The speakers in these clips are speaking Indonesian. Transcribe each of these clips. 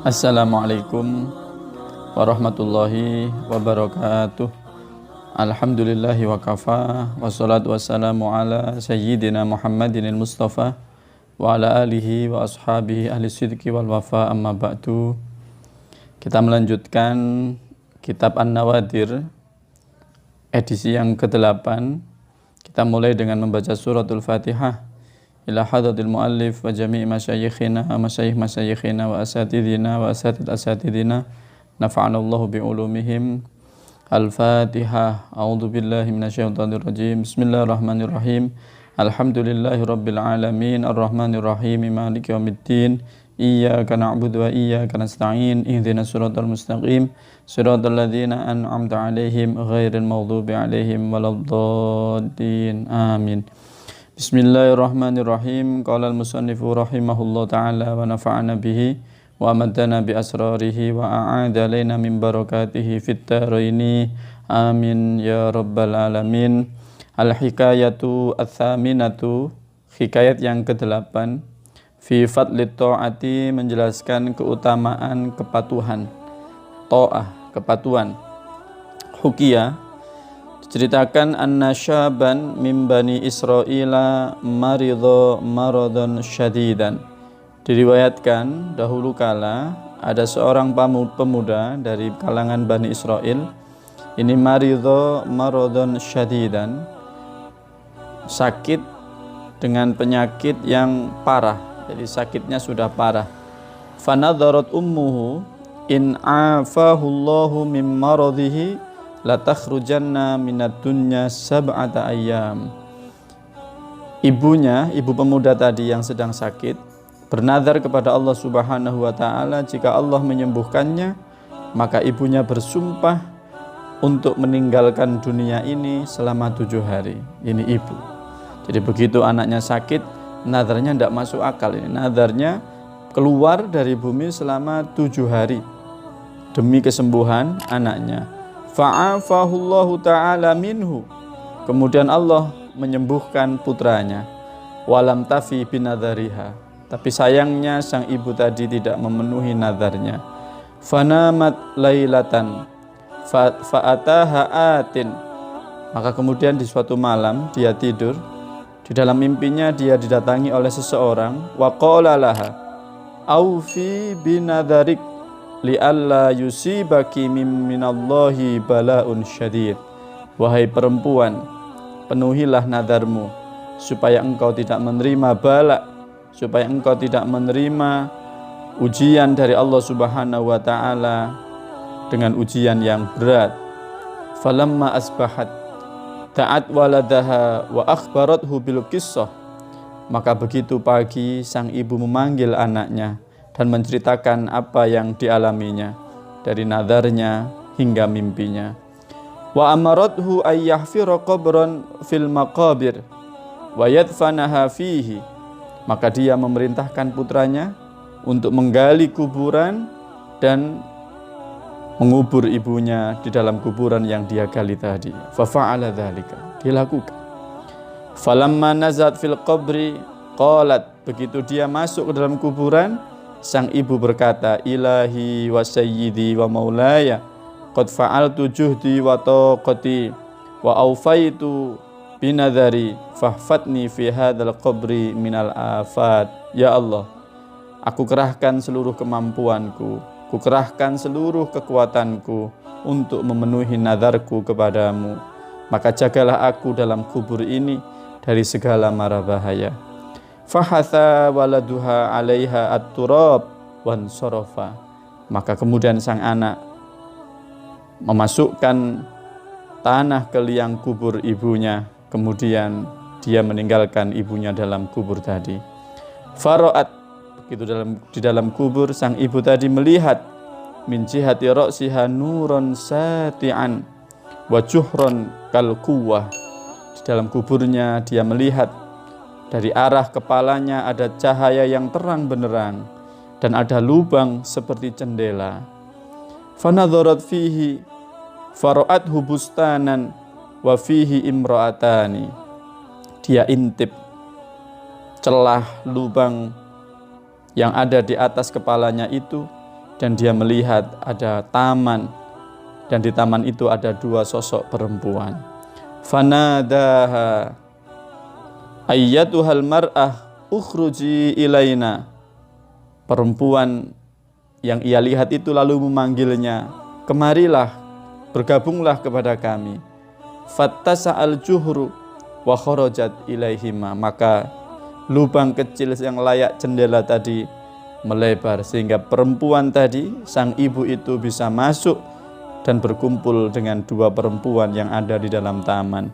Assalamualaikum warahmatullahi wabarakatuh. Alhamdulillahi wa kafa, wassalatu wassalamu ala sayyidina Muhammadin al-Mustafa wa ala alihi wa ashabihi ahli sidqi wal wafa, amma ba'du. Kita melanjutkan kitab An-Nawadir edisi yang ke-8. Kita mulai dengan membaca suratul Fatihah. Ila hadratil muallif wa jami'i masyayikhina wa masyayikhina wa asatidina wa asatidina nafa'anallahu bi'ulumihim. Al-Fatihah. A'udzu billahi minasyaitonir rajim. Bismillahirrahmanirrahim. Alhamdulillahi rabbil alamin arrahmanir rahim maliki yaumiddin. Iyyaka na'budu wa iyyaka nasta'in. Ihdinas siratal mustaqim. Siratal ladzina an'amta 'alaihim ghairil maghdubi 'alaihim waladdallin. Amin. Bismillahirrahmanirrahim. Qala al-musannifu rahimahullah ta'ala wa nafa'ana bihi wa amadana bi asrarihi wa a'ada alaina min barakatihi fit dharaini. Amin ya rabbal alamin. Al-hikayatu ats-tsaminatu, hikayat yang ke-8, fi fadlit ta'ati, menjelaskan keutamaan kepatuhan. Ta'ah, kepatuhan. Hukiyah, diceritakan anna syaban min bani Israila maridho maradhan syadidan. Diriwayatkan dahulu kala ada seorang pemuda dari kalangan Bani Israel. Ini maridho maradhan syadidan, sakit dengan penyakit yang parah. Jadi sakitnya sudah parah. Fanadharat ummuhu in afahullahu min maradhihi la takhrujanna minad dunya sab'ata ayyam. Ibunya, ibu pemuda tadi yang sedang sakit, bernazar kepada Allah Subhanahu wa taala, jika Allah menyembuhkannya, maka ibunya bersumpah untuk meninggalkan dunia ini selama 7 hari. Ini ibu. Jadi begitu anaknya sakit, nazarnya tidak masuk akal. Ini nazarnya keluar dari bumi selama 7 hari demi kesembuhan anaknya. Fa'afahullahu ta'ala minhu, kemudian Allah menyembuhkan putranya. Walam tafi binadhariha, tapi sayangnya sang ibu tadi tidak memenuhi nadarnya. Fanamat lailatan fa'ataha atin, maka kemudian di suatu malam dia tidur. Di dalam mimpinya dia didatangi oleh seseorang. Wa qala laha aufi binadharik li'alla yusibaki minallahi bala'un syadid. Wahai perempuan, penuhilah nadarmu supaya engkau tidak menerima bala, supaya engkau tidak menerima ujian dari Allah Subhanahu wa taala dengan ujian yang berat. Falamma asbahat ta'at waladaha wa akhbarathu bil qissah, maka begitu pagi sang ibu memanggil anaknya dan menceritakan apa yang dialaminya dari nadarnya hingga mimpinya. Wa amarathu ayyahfira qabran fil maqabir wa yadfanaha fihi, maka dia memerintahkan putranya untuk menggali kuburan dan mengubur ibunya di dalam kuburan yang dia gali tadi. Fa fa'ala dzalika, dilakukan. Falamma nazat fil qabri qalat, begitu dia masuk ke dalam kuburan, sang ibu berkata, ilahi wa sayyidi wa maulaya qad fa'altu juhdi wa taqati wa awfaitu binadhari fahfatni fi hadzal qabri minal afat. Ya Allah, aku kerahkan seluruh kemampuanku, ku kerahkan seluruh kekuatanku untuk memenuhi nadarku kepadamu, maka jagalah aku dalam kubur ini dari segala mara bahaya. Fahatha waladuha 'alaiha at-turab wan sarafa, maka kemudian sang anak memasukkan tanah ke liang kubur ibunya, kemudian dia meninggalkan ibunya dalam kubur tadi. Faraat, begitu di dalam kubur sang ibu tadi melihat min jihati ra'siha nuran sati'an wa juhran kal quwwah, di dalam kuburnya dia melihat dari arah kepalanya ada cahaya yang terang benderang dan ada lubang seperti jendela. Fanadharat fihi fara'athu bustanan wa fihi imra'atani, dia intip celah lubang yang ada di atas kepalanya itu dan dia melihat ada taman, dan di taman itu ada dua sosok perempuan. Fanadaha ayyatuhal mar'ah ukhruji ilaina. Perempuan yang ia lihat itu lalu memanggilnya, kemarilah, bergabunglah kepada kami. Fattasa'al juhru wa kharajat ilaihima. Maka lubang kecil yang layak jendela tadi melebar sehingga perempuan tadi, sang ibu itu bisa masuk dan berkumpul dengan dua perempuan yang ada di dalam taman.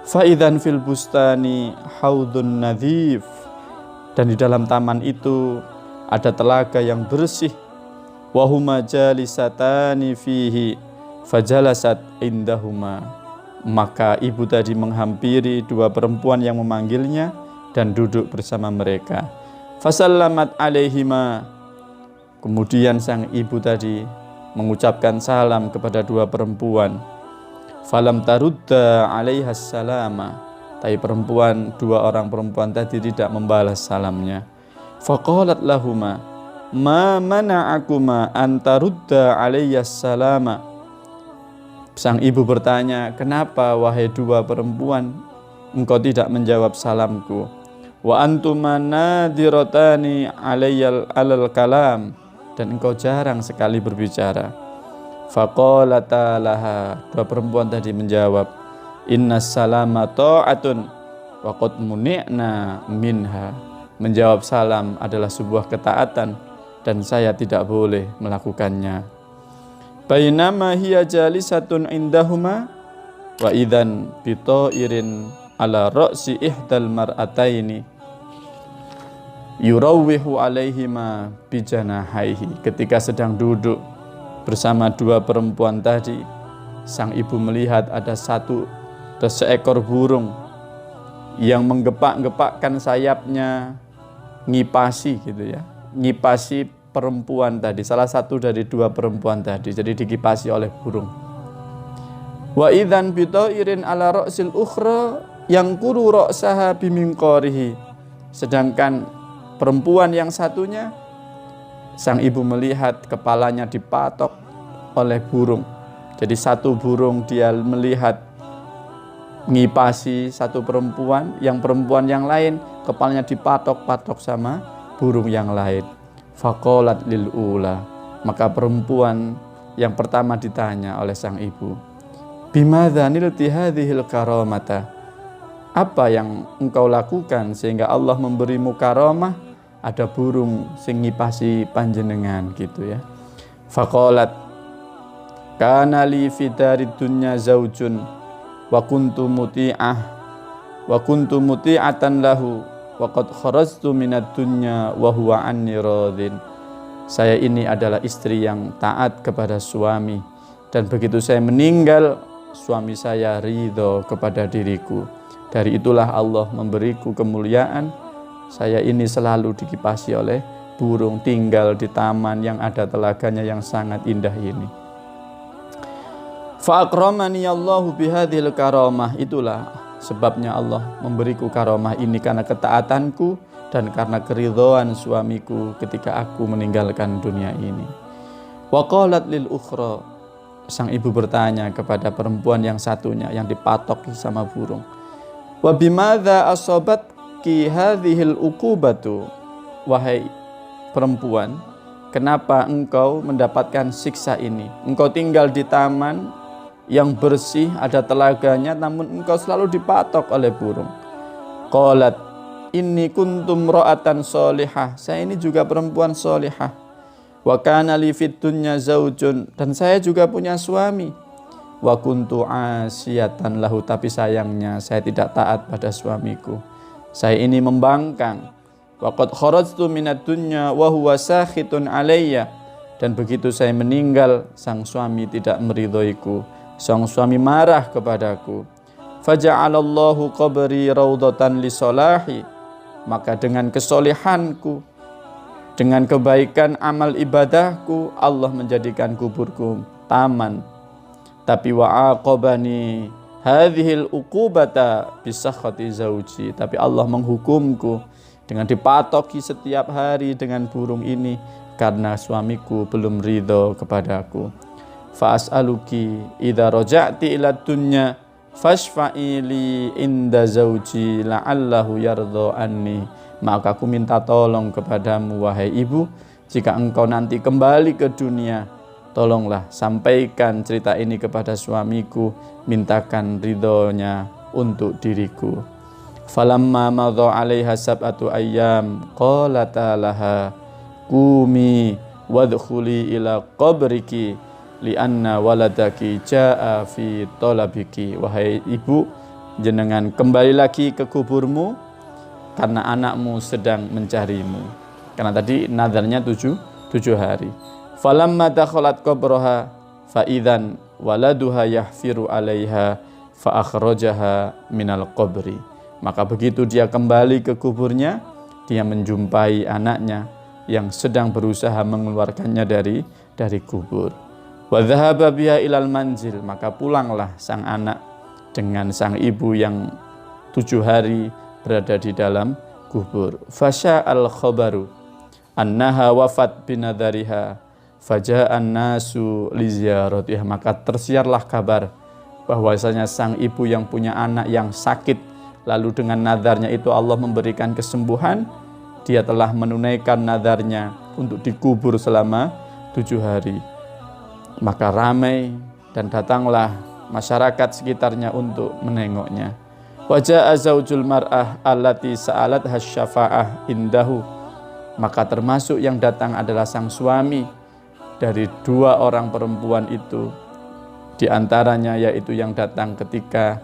Faidan fil bustani haudun nadhif. Dan di dalam taman itu ada telaga yang bersih. Wahuma jalisatani fihi fajalasat indahuma. Maka ibu tadi menghampiri dua perempuan yang memanggilnya dan duduk bersama mereka. Fasallamat alaihima. Kemudian sang ibu tadi mengucapkan salam kepada dua perempuan. Falam tarudda alaihas salama. Tapi dua orang perempuan tadi tidak membalas salamnya. Faqalat lahuma ma mana'akuma an tarudda alaiyas salama. Sang ibu bertanya, kenapa wahai dua perempuan engkau tidak menjawab salamku? Wa antuma nadiratani alayyal alal kalam. Dan engkau jarang sekali berbicara. Faqalata laha. Dua perempuan tadi menjawab, innas salama ta'atun wa qad muni'na minha. Menjawab salam adalah sebuah ketaatan dan saya tidak boleh melakukannya. Bainama hiya jalisatun indahuma wa idzan bi ta'irin ala ra'si ihdal mar'ataini yurawwihu alaihima bijanahaihi. Ketika sedang duduk bersama dua perempuan tadi, sang ibu melihat ada seekor burung yang menggepak-gepakkan sayapnya, ngipasi gitu ya, ngipasi perempuan tadi, salah satu dari dua perempuan tadi, jadi dikipasi oleh burung. Wa idzan bi ta'irin ala ra'sil ukhra yangkuru ra'saha biminqarihi. Sedangkan perempuan yang satunya, sang ibu melihat kepalanya dipatok oleh burung. Jadi satu burung dia melihat ngipasi satu perempuan, yang perempuan yang lain kepalanya dipatok-patok sama burung yang lain. Faqalat lil ula. Maka perempuan yang pertama ditanya oleh sang ibu, bimadza nilti hadhil karamata. Apa yang engkau lakukan sehingga Allah memberimu karamah? Ada burung sing ngipasi panjenengan gitu ya. Faqalat kana li fidarid dunya zaujun wa kuntu muti'atan lahu wa qad kharajtu minad dunya wa huwa anni radin. Saya ini adalah istri yang taat kepada suami, dan begitu saya meninggal suami saya ridho kepada diriku. Dari itulah Allah memberiku kemuliaan. Saya ini selalu dikipasi oleh burung, tinggal di taman yang ada telaganya yang sangat indah ini. Fa akramani Allahu bihadhil karamah. Itulah sebabnya Allah memberiku karamah ini, karena ketaatanku dan karena keridhaan suamiku ketika aku meninggalkan dunia ini. Wa qalat lil ukhra. Sang ibu bertanya kepada perempuan yang satunya yang dipatok sama burung. Wa bimadza asabatki hadhil uqubatu. Wahai perempuan, kenapa engkau mendapatkan siksa ini? Engkau tinggal di taman yang bersih, ada telaganya, namun engkau selalu dipatok oleh burung. Qalat inni kuntum ra'atan solihah. Saya ini juga perempuan solihah. Wa kana li fid dunya zaujun. Dan saya juga punya suami. Wa kuntu asiyatan lahu. Tapi sayangnya saya tidak taat pada suamiku. Saya ini membangkang. Wa qad kharajtu minad dunya wa huwa sakhitun alayya. Dan begitu saya meninggal, sang suami tidak meridhoiku. Sang suami marah kepadaku. Faja'alallahu qabri raudatan li solahi. Maka dengan kesolehanku, dengan kebaikan amal ibadahku, Allah menjadikan kuburku taman. Tapi wa'aqabani hadhil uqubata bisakhati zauji. Tapi Allah menghukumku dengan dipatoki setiap hari dengan burung ini, karena suamiku belum ridho kepadaku. Fa as'aluki idza raja'ti ila dunya fashfa'i li inda zauji la'allahu yardha anni. Maka aku minta tolong kepadamu wahai ibu, jika engkau nanti kembali ke dunia, tolonglah sampaikan cerita ini kepada suamiku, mintakan ridhonya untuk diriku. Falamma madha 'alaiha sab'atu ayyam qalata laha qumi wadkhuli ila qabriki lianna waladaki jaa fi talabiki. Wahai ibu, jenengan kembali lagi ke kuburmu karena anakmu sedang mencarimu. Karena tadi nadarnya 7 hari. Falamma dakhalat qabraha fa idzan waladuha yahfiru 'alaiha fa akhrajaha minal qabri. Maka begitu dia kembali ke kuburnya, dia menjumpai anaknya yang sedang berusaha mengeluarkannya dari kubur. Wa dhahaba biha ilal manzil. Maka pulanglah sang anak dengan sang ibu yang 7 hari berada di dalam kubur. Fasya'al khabaru annaha wafat binadariha faja'an nasu li ziyaratiha. Maka tersiarlah kabar bahwasanya sang ibu yang punya anak yang sakit, lalu dengan nadarnya itu Allah memberikan kesembuhan, dia telah menunaikan nadarnya untuk dikubur selama 7 hari. Maka ramai dan datanglah masyarakat sekitarnya untuk menengoknya. Waja'a zaujul mar'ah allati sa'alat hasyafa'ah indahu. Maka termasuk yang datang adalah sang suami dari 2 orang perempuan itu. Di antaranya yaitu yang datang ketika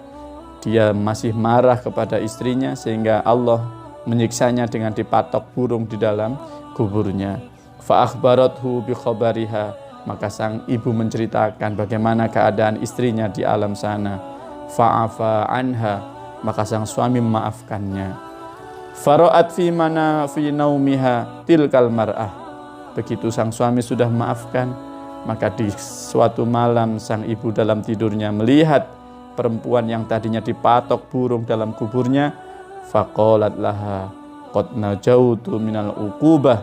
dia masih marah kepada istrinya sehingga Allah menyiksanya dengan dipatok burung di dalam kuburnya. Fa akhbarathu bi khabariha. Maka sang ibu menceritakan bagaimana keadaan istrinya di alam sana. Fa'afa anha. Maka sang suami memaafkannya. Fara'at fi mana fi naumiha tilkal mar'ah. Begitu sang suami sudah memaafkan, maka di suatu malam sang ibu dalam tidurnya melihat perempuan yang tadinya dipatok burung dalam kuburnya. Faqalat laha qad najautu minal uqubah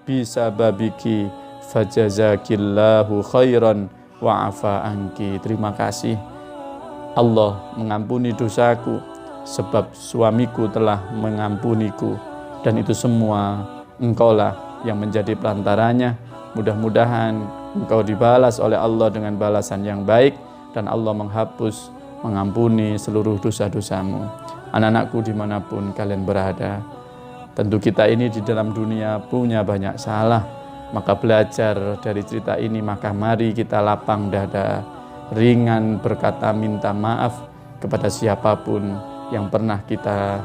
bisababiki fajazakillahu khairan wa afa anki. Terima kasih, Allah mengampuni dosaku sebab suamiku telah mengampuniku, dan itu semua engkaulah yang menjadi perantaranya. Mudah-mudahan engkau dibalas oleh Allah dengan balasan yang baik dan Allah menghapus, mengampuni seluruh dosa-dosamu. Anak-anakku dimanapun kalian berada, tentu kita ini di dalam dunia punya banyak salah, maka belajar dari cerita ini, maka mari kita lapang dada, ringan berkata minta maaf kepada siapapun yang pernah kita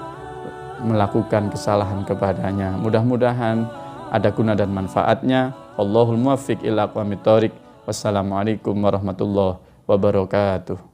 melakukan kesalahan kepadanya. Mudah-mudahan ada guna dan manfaatnya. Wallahul muwaffiq ila aqwamit thoriq. Wassalamualaikum warahmatullahi wabarakatuh.